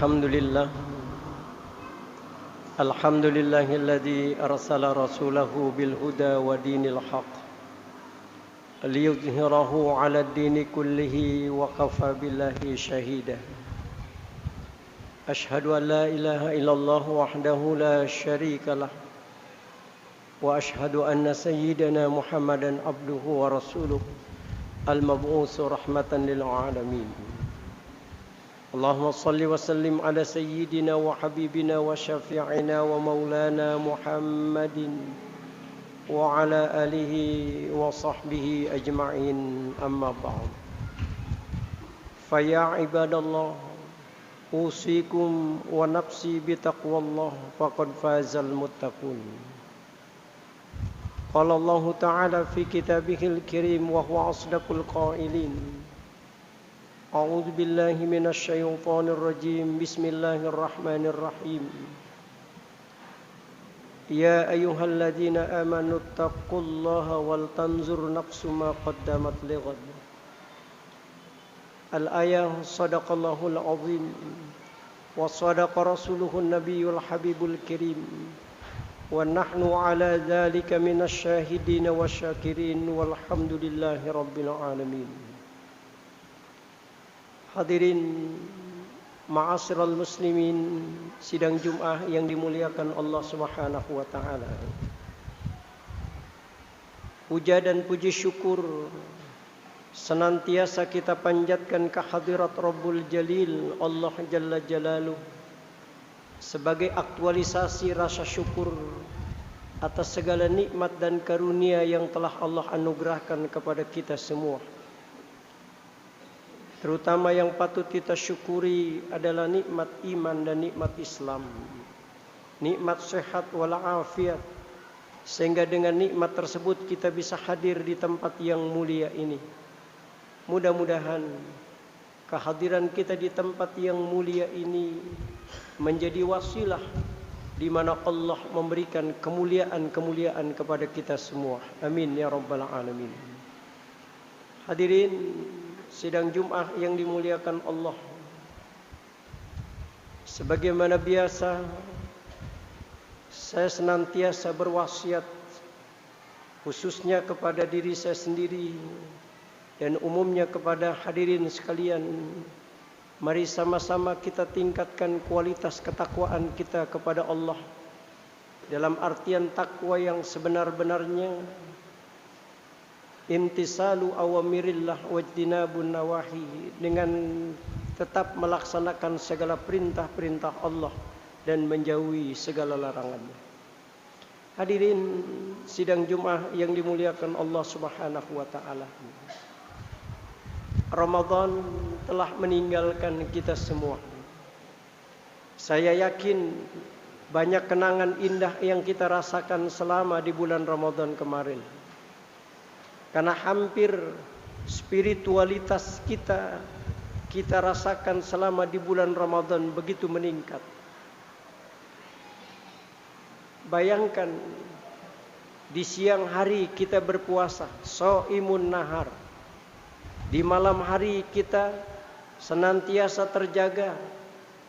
Alhamdulillah Alhamdulillahilladzi arsala rasulahu bil huda wa dinil haq liyudhhirahu 'ala ad-dini kullihi wa kafa billahi shahida. Ashhadu an la ilaha illallah wahdahu la syarika lah wa ashhadu anna sayyidana Muhammadan abduhu wa rasuluhu al-mab'uts rahmatan lil 'alamin. Allahumma salli wa sallim ala sayyidina wa habibina wa syafi'ina wa maulana Muhammadin wa ala alihi wa sahbihi ajma'in, amma ba'd. Fa ya ibadallah, usikum wa nafsi bi taqwallah faqad fazal muttaqun. Qala Allah ta'ala fi kitabihil karim wa huwa asdaqul qailin. A'udzu billahi minasy syaithanir rajim. Bismillahirrahmanirrahim. Ya ayyuhalladzina amanu taqullaha wal tanzur nafsum ma qaddamat lighad. Al-ayah sadaqallahul azim wa sadaqa rasuluhun nabiyul habibul karim wa nahnu ala dzalika minasy syahidin wasyakirin walhamdulillahi rabbil alamin. Hadirin ma'asyiral muslimin, sidang Jumat yang dimuliakan Allah Subhanahu wa taala. Puja dan puji syukur senantiasa kita panjatkan kehadirat Rabbul Jalil Allah Jalla Jalaluh sebagai aktualisasi rasa syukur atas segala nikmat dan karunia yang telah Allah anugerahkan kepada kita semua. Terutama yang patut kita syukuri adalah nikmat iman dan nikmat Islam, nikmat sehat walafiat, sehingga dengan nikmat tersebut kita bisa hadir di tempat yang mulia ini. Mudah-mudahan kehadiran kita di tempat yang mulia ini menjadi wasilah di mana Allah memberikan kemuliaan-kemuliaan kepada kita semua. Amin ya rabbal alamin. Hadirin sidang Jumat yang dimuliakan Allah, sebagaimana biasa saya senantiasa berwasiat khususnya kepada diri saya sendiri dan umumnya kepada hadirin sekalian. Mari sama-sama kita tingkatkan kualitas ketakwaan kita kepada Allah dalam artian takwa yang sebenar-benarnya, imtisalu awamirillah wajtinabun nawahi, dengan tetap melaksanakan segala perintah-perintah Allah dan menjauhi segala larangannya. Hadirin sidang Jumat yang dimuliakan Allah Subhanahu wa taala. Ramadan telah meninggalkan kita semua. Saya yakin banyak kenangan indah yang kita rasakan selama di bulan Ramadan kemarin. Karena hampir spiritualitas kita rasakan selama di bulan Ramadan begitu meningkat. Bayangkan di siang hari kita berpuasa, shaimun nahar. Di malam hari kita senantiasa terjaga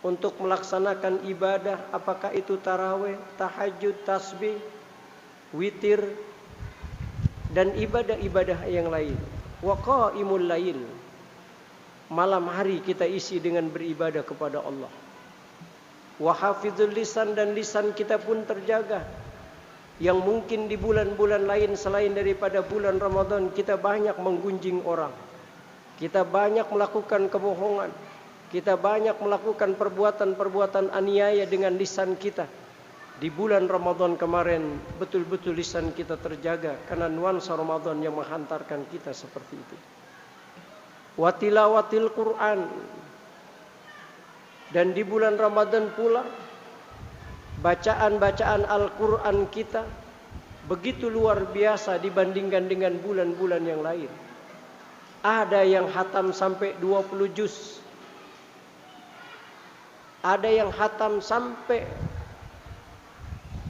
untuk melaksanakan ibadah, apakah itu tarawih, tahajud, tasbih, witir, dan ibadah-ibadah yang lain. Wa qaimul lail, malam hari kita isi dengan beribadah kepada Allah. Wa hafizul lisan, dan lisan kita pun terjaga. Yang mungkin di bulan-bulan lain selain daripada bulan Ramadan kita banyak menggunjing orang, kita banyak melakukan kebohongan, kita banyak melakukan perbuatan-perbuatan aniaya dengan lisan kita. Di bulan Ramadan kemarin betul-betul lisan kita terjaga karena nuansa Ramadan yang menghantarkan kita seperti itu. Wa tilawatil Quran, dan di bulan Ramadan pula bacaan-bacaan Al-Quran kita begitu luar biasa dibandingkan dengan bulan-bulan yang lain. Ada yang khatam sampai 20 juz, ada yang khatam sampai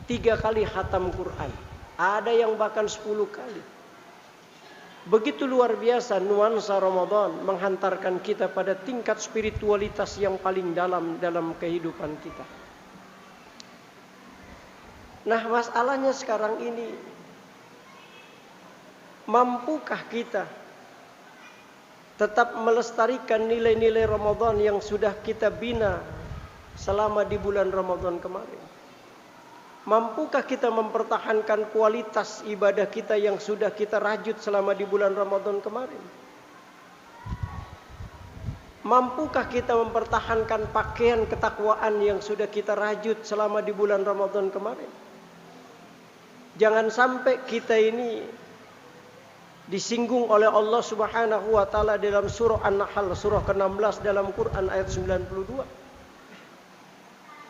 3 kali khatam Quran, ada yang bahkan 10 kali. Begitu luar biasa nuansa Ramadan menghantarkan kita pada tingkat spiritualitas yang paling dalam kehidupan kita. Nah, masalahnya sekarang ini, mampukah kita tetap melestarikan nilai-nilai Ramadan yang sudah kita bina selama di bulan Ramadan kemarin? Mampukah kita mempertahankan kualitas ibadah kita yang sudah kita rajut selama di bulan Ramadan kemarin? Mampukah kita mempertahankan pakaian ketakwaan yang sudah kita rajut selama di bulan Ramadan kemarin? Jangan sampai kita ini disinggung oleh Allah Subhanahu wa taala dalam surah An-Nahl surah ke-16 dalam Quran ayat 92.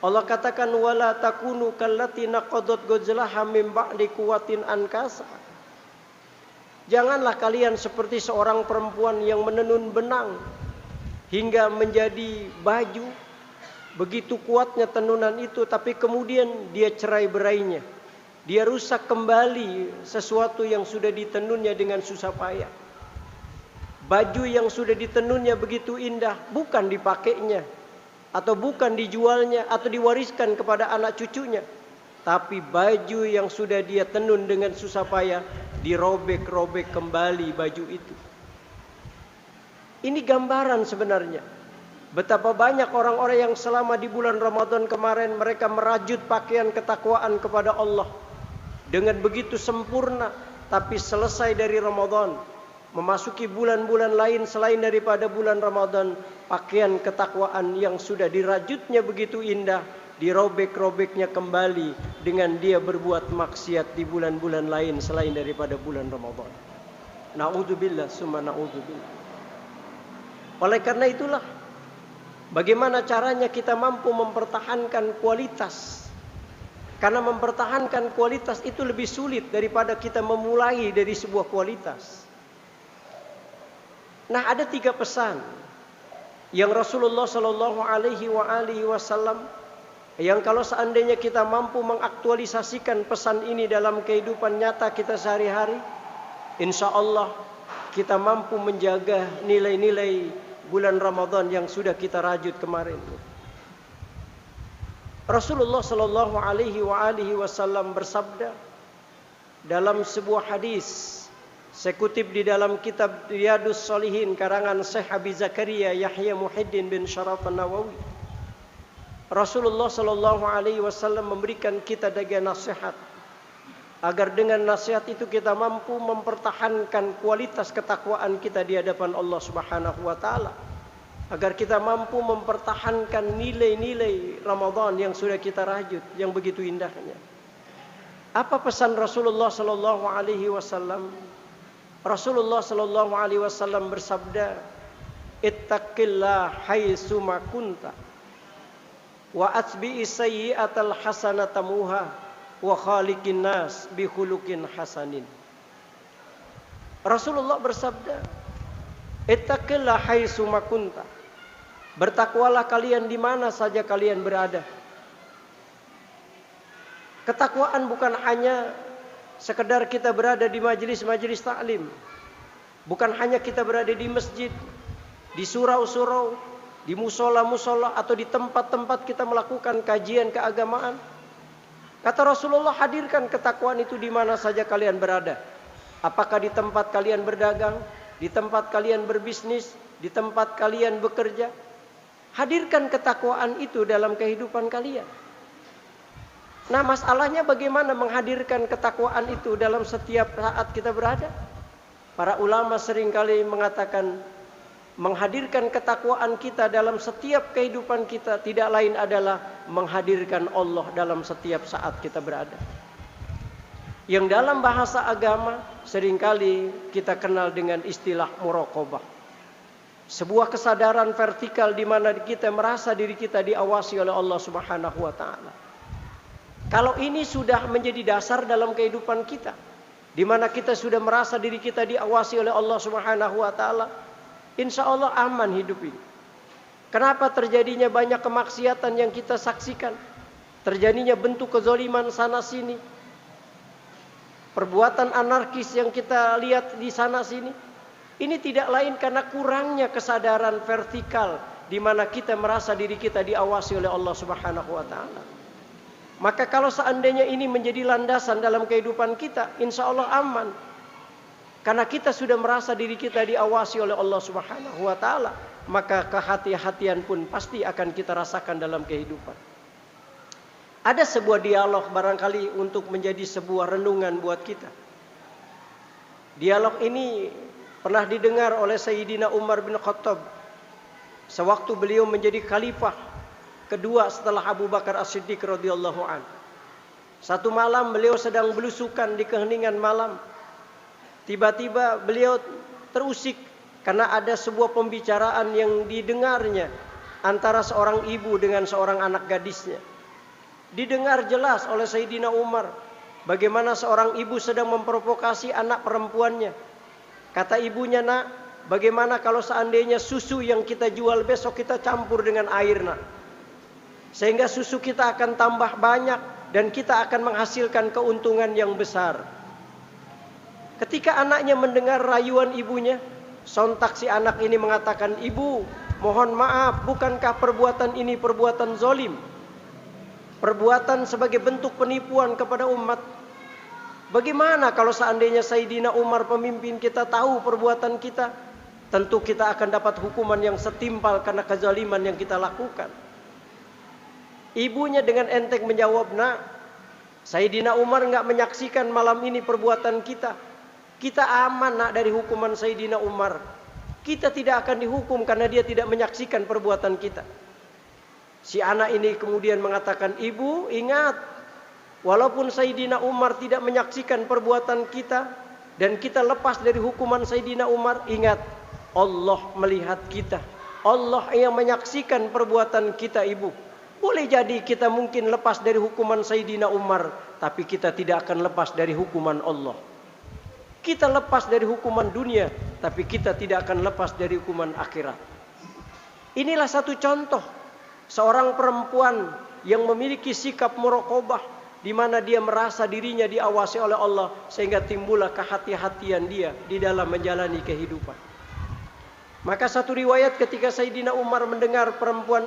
Allah katakan wala takunu kallati naqadat ghazlaha min ba'di quwwatin ankasa. Janganlah kalian seperti seorang perempuan yang menenun benang hingga menjadi baju. Begitu kuatnya tenunan itu, tapi kemudian dia cerai-berainya. Dia rusak kembali sesuatu yang sudah ditenunnya dengan susah payah. Baju yang sudah ditenunnya begitu indah, bukan dipakainya, atau bukan dijualnya, atau diwariskan kepada anak cucunya. Tapi baju yang sudah dia tenun dengan susah payah, dirobek-robek kembali baju itu. Ini gambaran sebenarnya. Betapa banyak orang-orang yang selama di bulan Ramadan kemarin mereka merajut pakaian ketakwaan kepada Allah. Dengan begitu sempurna, tapi selesai dari Ramadan, memasuki bulan-bulan lain selain daripada bulan Ramadan, pakaian ketakwaan yang sudah dirajutnya begitu indah, dirobek-robeknya kembali dengan dia berbuat maksiat di bulan-bulan lain selain daripada bulan Ramadan. Na'udzubillah summa na'udzubillah. Oleh karena itulah, bagaimana caranya kita mampu mempertahankan kualitas? Karena mempertahankan kualitas itu lebih sulit daripada kita memulai dari sebuah kualitas. Nah, ada 3 pesan yang Rasulullah Shallallahu Alaihi Wasallam, yang kalau seandainya kita mampu mengaktualisasikan pesan ini dalam kehidupan nyata kita sehari-hari, insya Allah kita mampu menjaga nilai-nilai bulan Ramadan yang sudah kita rajut kemarin. Rasulullah Shallallahu Alaihi Wasallam bersabda dalam sebuah hadis, saya kutip di dalam kitab Riyadhus Shalihin karangan Syekh Abi Zakaria Yahya Muhyiddin bin Syaraf An-Nawawi. Rasulullah Shallallahu Alaihi Wasallam memberikan kita 3 nasihat agar dengan nasihat itu kita mampu mempertahankan kualitas ketakwaan kita di hadapan Allah Subhanahu wa taala. Agar kita mampu mempertahankan nilai-nilai Ramadan yang sudah kita rajut, yang begitu indahnya. Apa pesan Rasulullah Sallallahu Alaihi Wasallam? Rasulullah Sallallahu Alaihi Wasallam bersabda, "Ittaqillah haitsu ma kunta, wa atbi'is sayyi'atal hasanata muha, wa khaliqin nas bi khuluqin hasanin." Rasulullah bersabda, "Ittaqillah haitsu ma kunta." Bertakwalah kalian di mana saja kalian berada. Ketakwaan bukan hanya sekedar kita berada di majelis-majelis taklim. Bukan hanya kita berada di masjid, di surau-surau, di musola-musola, atau di tempat-tempat kita melakukan kajian keagamaan. Kata Rasulullah, hadirkan ketakwaan itu di mana saja kalian berada. Apakah di tempat kalian berdagang, di tempat kalian berbisnis, di tempat kalian bekerja. Hadirkan ketakwaan itu dalam kehidupan kalian. Nah, masalahnya bagaimana menghadirkan ketakwaan itu dalam setiap saat kita berada? Para ulama seringkali mengatakan menghadirkan ketakwaan kita dalam setiap kehidupan kita tidak lain adalah menghadirkan Allah dalam setiap saat kita berada. Yang dalam bahasa agama seringkali kita kenal dengan istilah muraqabah. Sebuah kesadaran vertikal di mana kita merasa diri kita diawasi oleh Allah Subhanahu wa taala. Kalau ini sudah menjadi dasar dalam kehidupan kita, di mana kita sudah merasa diri kita diawasi oleh Allah Subhanahu wa taala, insya Allah aman hidup ini. Kenapa terjadinya banyak kemaksiatan yang kita saksikan? Terjadinya bentuk kezaliman sana sini. perbuatan anarkis yang kita lihat di sana sini, ini tidak lain karena kurangnya kesadaran vertikal di mana kita merasa diri kita diawasi oleh Allah Subhanahu wa taala. Maka kalau seandainya ini menjadi landasan dalam kehidupan kita, insya Allah aman. Karena kita sudah merasa diri kita diawasi oleh Allah Subhanahu wa taala, maka kehati-hatian pun pasti akan kita rasakan dalam kehidupan. Ada sebuah dialog barangkali untuk menjadi sebuah renungan buat kita. Dialog ini pernah didengar oleh Sayyidina Umar bin Khattab sewaktu beliau menjadi khalifah kedua setelah Abu Bakar As-Siddiq radhiyallahu an. Satu malam beliau sedang belusukan di keheningan malam. Tiba-tiba beliau terusik karena ada sebuah pembicaraan yang didengarnya antara seorang ibu dengan seorang anak gadisnya. Didengar jelas oleh Sayyidina Umar bagaimana seorang ibu sedang memprovokasi anak perempuannya. Kata ibunya, "Nak, bagaimana kalau seandainya susu yang kita jual besok kita campur dengan air, Nak? Sehingga susu kita akan tambah banyak dan kita akan menghasilkan keuntungan yang besar." Ketika anaknya mendengar rayuan ibunya, sontak si anak ini mengatakan, "Ibu, mohon maaf, bukankah perbuatan ini perbuatan zolim? Perbuatan sebagai bentuk penipuan kepada umat. Bagaimana kalau seandainya Sayyidina Umar pemimpin kita tahu perbuatan kita? Tentu kita akan dapat hukuman yang setimpal karena kezaliman yang kita lakukan." Ibunya dengan enteng menjawab, "Nak, Sayyidina Umar enggak menyaksikan malam ini perbuatan kita. Kita aman, Nak, dari hukuman Sayyidina Umar. Kita tidak akan dihukum karena dia tidak menyaksikan perbuatan kita." Si anak ini kemudian mengatakan, "Ibu, ingat, walaupun Sayyidina Umar tidak menyaksikan perbuatan kita dan kita lepas dari hukuman Sayyidina Umar, ingat, Allah melihat kita. Allah yang menyaksikan perbuatan kita, Ibu. Boleh jadi kita mungkin lepas dari hukuman Sayyidina Umar, tapi kita tidak akan lepas dari hukuman Allah. Kita lepas dari hukuman dunia, tapi kita tidak akan lepas dari hukuman akhirat." Inilah satu contoh seorang perempuan yang memiliki sikap muraqabah, di mana dia merasa dirinya diawasi oleh Allah sehingga timbullah kehati-hatian dia di dalam menjalani kehidupan. Maka satu riwayat ketika Sayyidina Umar mendengar perempuan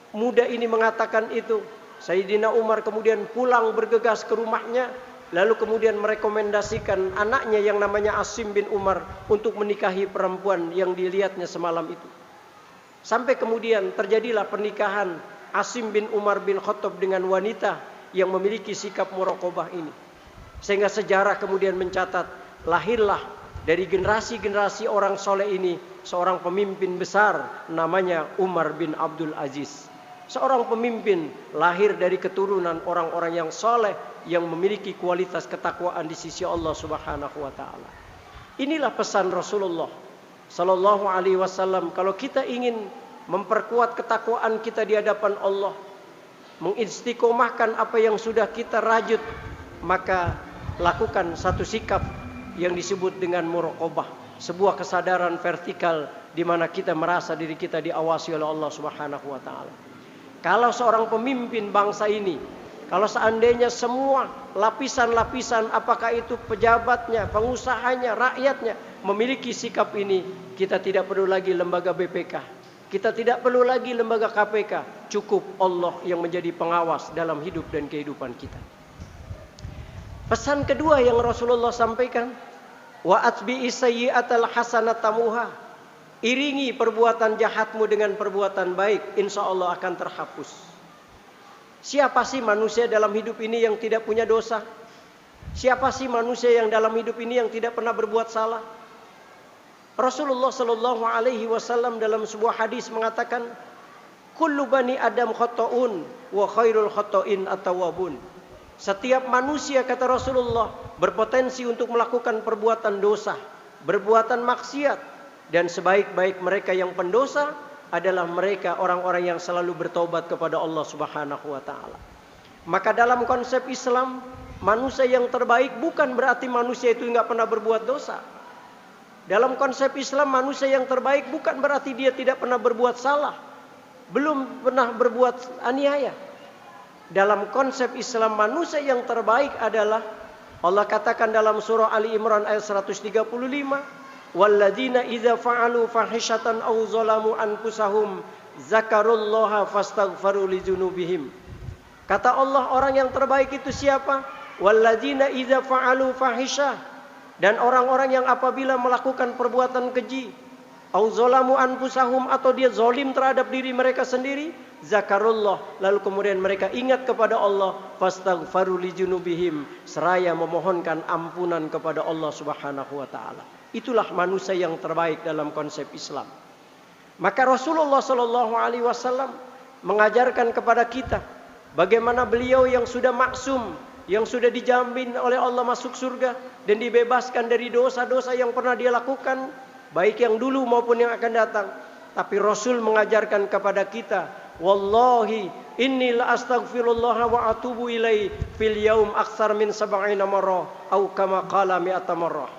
muda ini mengatakan itu, Sayyidina Umar kemudian pulang bergegas ke rumahnya, lalu kemudian merekomendasikan anaknya yang namanya Asim bin Umar untuk menikahi perempuan yang dilihatnya semalam itu. Sampai kemudian terjadilah pernikahan Asim bin Umar bin Khattab dengan wanita yang memiliki sikap muraqabah ini. Sehingga sejarah kemudian mencatat, lahirlah dari generasi-generasi orang soleh ini seorang pemimpin besar namanya Umar bin Abdul Aziz. Seorang pemimpin lahir dari keturunan orang-orang yang soleh yang memiliki kualitas ketakwaan di sisi Allah Subhanahu wa taala. Inilah pesan Rasulullah sallallahu alaihi wasallam, kalau kita ingin memperkuat ketakwaan kita di hadapan Allah, mengistiqomahkan apa yang sudah kita rajut, maka lakukan satu sikap yang disebut dengan muraqabah, sebuah kesadaran vertikal di mana kita merasa diri kita diawasi oleh Allah Subhanahu wa taala. Kalau seorang pemimpin bangsa ini, kalau seandainya semua lapisan-lapisan, apakah itu pejabatnya, pengusahanya, rakyatnya memiliki sikap ini, kita tidak perlu lagi lembaga BPK, kita tidak perlu lagi lembaga KPK, cukup Allah yang menjadi pengawas dalam hidup dan kehidupan kita. Pesan kedua yang Rasulullah sampaikan, wa atbi'is sayyi'atal hasanatamuha, iringi perbuatan jahatmu dengan perbuatan baik, insya Allah akan terhapus. Siapa sih manusia dalam hidup ini yang tidak punya dosa? Siapa sih manusia yang dalam hidup ini yang tidak pernah berbuat salah? Rasulullah sallallahu alaihi wasallam dalam sebuah hadis mengatakan, kullu bani Adam khata'un wa khairul khata'in at-tawwabun. Setiap manusia, kata Rasulullah, berpotensi untuk melakukan perbuatan dosa, berbuatan maksiat, dan sebaik-baik mereka yang pendosa adalah mereka orang-orang yang selalu bertaubat kepada Allah Subhanahu wa taala. Maka dalam konsep Islam, manusia yang terbaik bukan berarti manusia itu enggak pernah berbuat dosa. Dalam konsep Islam, manusia yang terbaik bukan berarti dia tidak pernah berbuat salah, belum pernah berbuat aniaya. Dalam konsep Islam, manusia yang terbaik adalah Allah katakan dalam surah Ali Imran ayat 135, "Walladzina idza fa'alu fahishatan aw zalamu anfusahum zakarullaha fastaghfaru lidzunubihim." Kata Allah, orang yang terbaik itu siapa? Walladzina idza fa'alu fahisyah, dan orang-orang yang apabila melakukan perbuatan keji, au zalamu anfusahum, atau dia zalim terhadap diri mereka sendiri, zakarullah, lalu kemudian mereka ingat kepada Allah, fastaghfaru lijunubihim, seraya memohonkan ampunan kepada Allah Subhanahu wa taala. Itulah manusia yang terbaik dalam konsep Islam. Maka Rasulullah sallallahu alaihi wasallam mengajarkan kepada kita bagaimana beliau yang sudah maksum, yang sudah dijamin oleh Allah masuk surga dan dibebaskan dari dosa-dosa yang pernah dia lakukan, baik yang dulu maupun yang akan datang. Tapi Rasul mengajarkan kepada kita, wallahi inni la astaghfirullah wa atubu ilaihi fil yaum aktsar min 70 marrah au kama qala 100 marrah.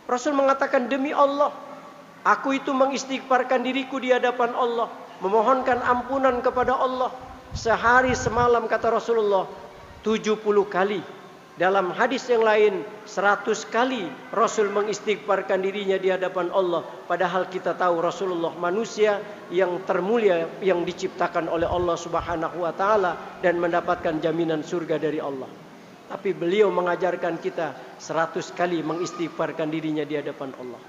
Rasul mengatakan, demi Allah, aku itu mengistighfarkan diriku di hadapan Allah, memohonkan ampunan kepada Allah sehari semalam, kata Rasulullah, 70 kali. Dalam hadis yang lain 100 kali Rasul mengistighfarkan dirinya di hadapan Allah. Padahal kita tahu Rasulullah manusia yang termulia, yang diciptakan oleh Allah Subhanahu wa taala dan mendapatkan jaminan surga dari Allah. Tapi beliau mengajarkan kita 100 kali mengistighfarkan dirinya di hadapan Allah.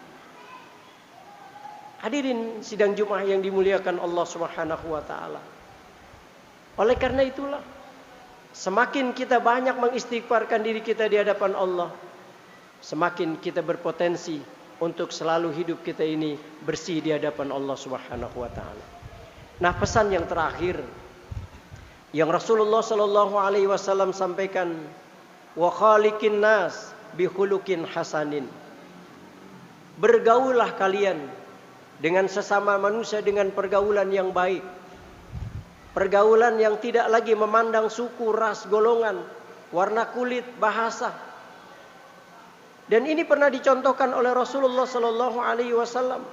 Hadirin sidang Jumat yang dimuliakan Allah Subhanahu wa taala. Oleh karena itulah, semakin kita banyak mengistighfarkan diri kita di hadapan Allah, semakin kita berpotensi untuk selalu hidup kita ini bersih di hadapan Allah Subhanahu wa taala. Nah, pesan yang terakhir yang Rasulullah sallallahu alaihi wasallam sampaikan, wa khaliqin nas bi khuluqin hasanin. Bergaullah kalian dengan sesama manusia dengan pergaulan yang baik. Pergaulan yang tidak lagi memandang suku, ras, golongan, warna kulit, bahasa. Dan ini pernah dicontohkan oleh Rasulullah sallallahu alaihi wasallam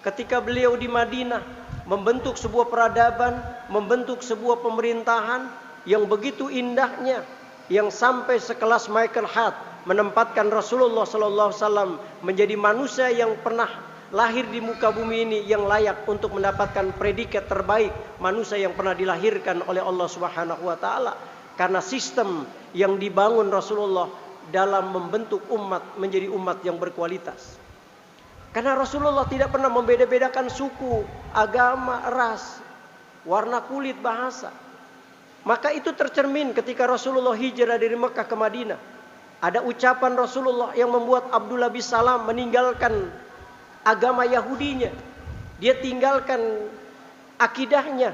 ketika beliau di Madinah membentuk sebuah peradaban, membentuk sebuah pemerintahan yang begitu indahnya, yang sampai sekelas Michael Hart menempatkan Rasulullah sallallahu alaihi wasallam menjadi manusia yang pernah lahir di muka bumi ini yang layak untuk mendapatkan predikat terbaik manusia yang pernah dilahirkan oleh Allah Subhanahu wa taala, karena sistem yang dibangun Rasulullah dalam membentuk umat menjadi umat yang berkualitas. Karena Rasulullah tidak pernah membeda-bedakan suku, agama, ras, warna kulit, bahasa. Maka itu tercermin ketika Rasulullah hijrah dari Mekah ke Madinah. Ada ucapan Rasulullah yang membuat Abdullah bin Salam meninggalkan agama Yahudinya. Dia tinggalkan akidahnya.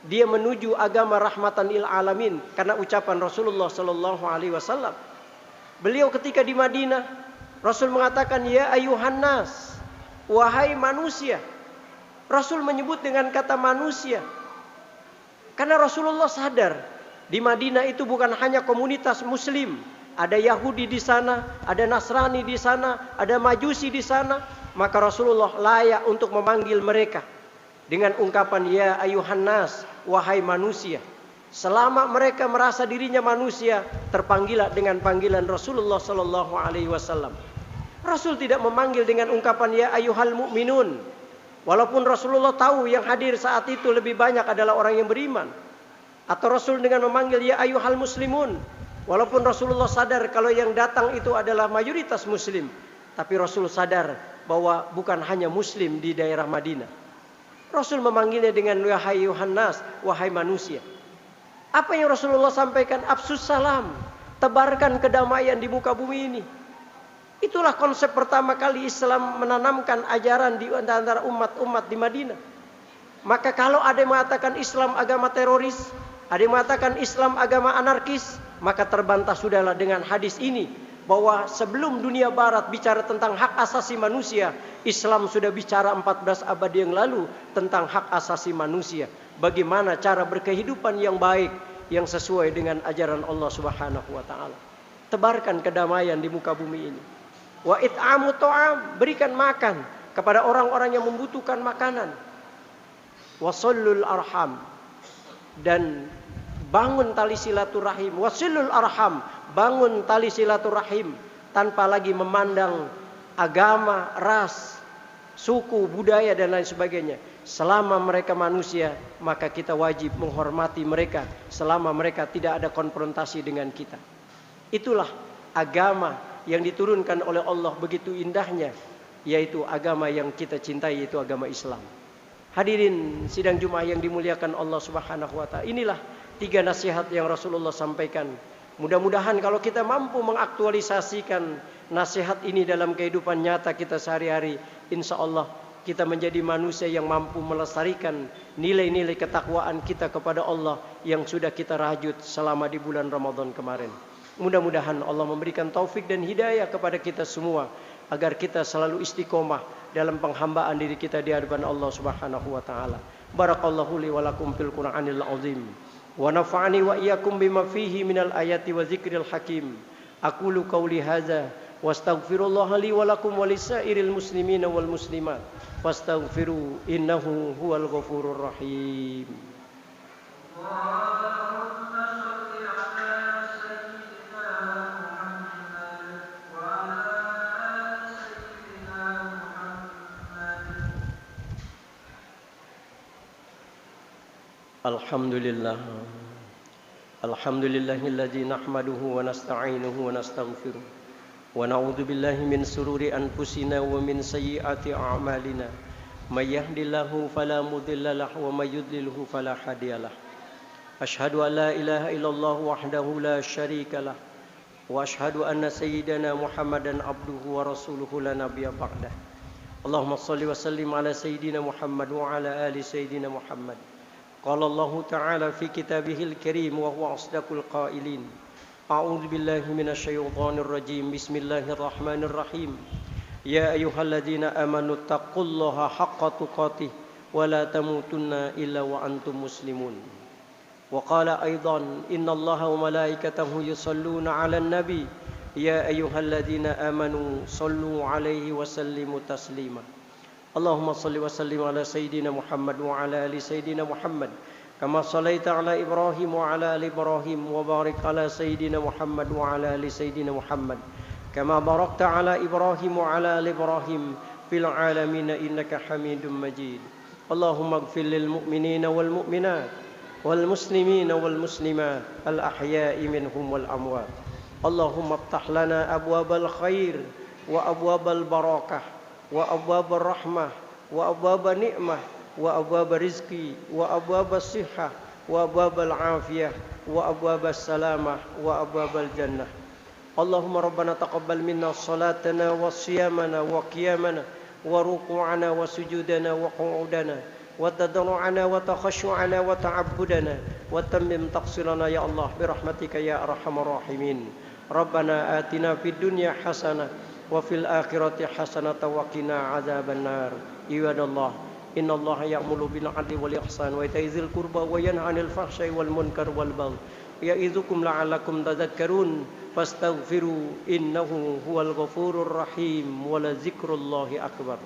Dia menuju agama rahmatan lil alamin karena ucapan Rasulullah sallallahu alaihi wasallam. Beliau ketika di Madinah, Rasul mengatakan, ya ayuhan nas, wahai manusia. Rasul menyebut dengan kata manusia karena Rasulullah sadar di Madinah itu bukan hanya komunitas muslim, ada Yahudi di sana, ada Nasrani di sana, ada Majusi di sana. Maka Rasulullah layak untuk memanggil mereka dengan ungkapan ya ayuhan nas, wahai manusia. Selama mereka merasa dirinya manusia, terpanggilah dengan panggilan Rasulullah sallallahu alaihi wasallam. Rasul tidak memanggil dengan ungkapan ya ayuhal mu'minun. Walaupun Rasulullah tahu yang hadir saat itu lebih banyak adalah orang yang beriman. Atau Rasul dengan memanggil ya ayuhal muslimun. Walaupun Rasulullah sadar kalau yang datang itu adalah mayoritas muslim. Tapi Rasul sadar bahwa bukan hanya muslim di daerah Madinah. Rasul memanggilnya dengan wahai Yohanes, wahai manusia. Apa yang Rasulullah sampaikan? Afsus salam, tebarkan kedamaian di muka bumi ini. Itulah konsep pertama kali Islam menanamkan ajaran di antara umat-umat di Madinah. Maka kalau ada yang mengatakan Islam agama teroris, ada yang mengatakan Islam agama anarkis, maka terbantah sudahlah dengan hadis ini, bahwa sebelum dunia barat bicara tentang hak asasi manusia, Islam sudah bicara 14 abad yang lalu tentang hak asasi manusia. Bagaimana cara berkehidupan yang baik, yang sesuai dengan ajaran Allah Subhanahu wa taala. Tebarkan kedamaian di muka bumi ini. Wa it'amu ta'am, berikan makan kepada orang-orang yang membutuhkan makanan. Wa shallul arham, dan bangun tali silaturahim. Wasilul arham, bangun tali silaturahim tanpa lagi memandang agama, ras, suku, budaya dan lain sebagainya. Selama mereka manusia, maka kita wajib menghormati mereka selama mereka tidak ada konfrontasi dengan kita. Itulah agama yang diturunkan oleh Allah begitu indahnya, yaitu agama yang kita cintai, yaitu agama Islam. Hadirin sidang Jumat yang dimuliakan Allah Subhanahu wa taala. Inilah 3 nasihat yang Rasulullah sampaikan. Mudah-mudahan kalau kita mampu mengaktualisasikan nasihat ini dalam kehidupan nyata kita sehari-hari, insya Allah kita menjadi manusia yang mampu melestarikan nilai-nilai ketakwaan kita kepada Allah yang sudah kita rajut selama di bulan Ramadan kemarin. Mudah-mudahan Allah memberikan taufik dan hidayah kepada kita semua agar kita selalu istiqomah dalam penghambaan diri kita di hadapan Allah Subhanahu wa taala. Barakallahu li wa lakum fil Qur'anil azim. Wa nafa'ani wa iyyakum bima fihi minal ayati wa dzikril hakim. Aqulu qauli hadza wastaghfirullaha li wa lakum wa lisairil muslimina wal muslimat. Fastaghfiru innahu huwal ghafurur rahim. Alhamdulillah. Alhamdulillahilladzi nahmaduhu wa nasta'inuhu wa nastaghfiruh. Wa na'udzu billahi min sururi anfusina wa min sayyiati a'malina. May yahdihillahu fala mudilla lahu wa may yudlilhu fala hadiyalah. Asyhadu an la ilaha illallah wahdahu la syarika lah. Wa asyhadu anna sayyidana Muhammadan abduhu wa rasuluhu la nabiyya ba'dah. Allahumma shalli wa sallim ala sayyidina Muhammad wa ala ali sayyidina Muhammad. Qala Allah Ta'ala fi kitabihil karim wa huwa asdaqul qailin. A'udzu billahi minasyaitonir rajim. Bismillahirrahmanirrahim. Ya ayyuhalladzina amanu taqullaha haqqa tuqatih wa la tamutunna illa wa antum muslimun. Wa qala aidan innallaha wa malaikatahu yusholluna 'alan nabi ya ayyuhalladzina amanu shallu 'alaihi wa sallimu taslima. Allahumma salli wa sallim ala sayyidina Muhammad wa ala ali sayyidina Muhammad kama sallaita ala Ibrahim wa ala ali Ibrahim wa barik ala sayyidina Muhammad wa ala ali sayyidina Muhammad kama barakta ala Ibrahim wa ala ali Ibrahim fil alamin innaka Hamidum Majid. Allahumma ighfir lil mu'minina wal mu'minat wal muslimina wal muslimat al ahya'i minhum wal amwat. Allahumma iftah lana abwabal khair wa abwabal barakah wa abwabur rahmah wa abwabun ni'mah wa abwabur rizqi wa abwabus sihhah wa abwabul afiyah wa abwabus salamah wa abwabul jannah. Allahumma rabbana taqabbal minna salatana wa siyamana wa qiyamana wa ruku'ana wa sujudana wa qu'udana wa tadarru'ana wa takhashu'ana wa ta'abbudana wa tammim taqsirana ya Allah birahmatika ya arhamar rahimin. Rabbana atina fid dunya hasanah wa fil akhirati hasanatan wa qina adzabannar. Ibadallah, innallaha ya'muru bil 'adli wal ihsan wa ita'i dzil qurba wa yanha 'anil fahsya'i wal munkar wal baghi ya'idzukum la'allakum tadhakkarun fastaghfiru innahu huwal ghafurur rahim wa la dzikrullahi akbar.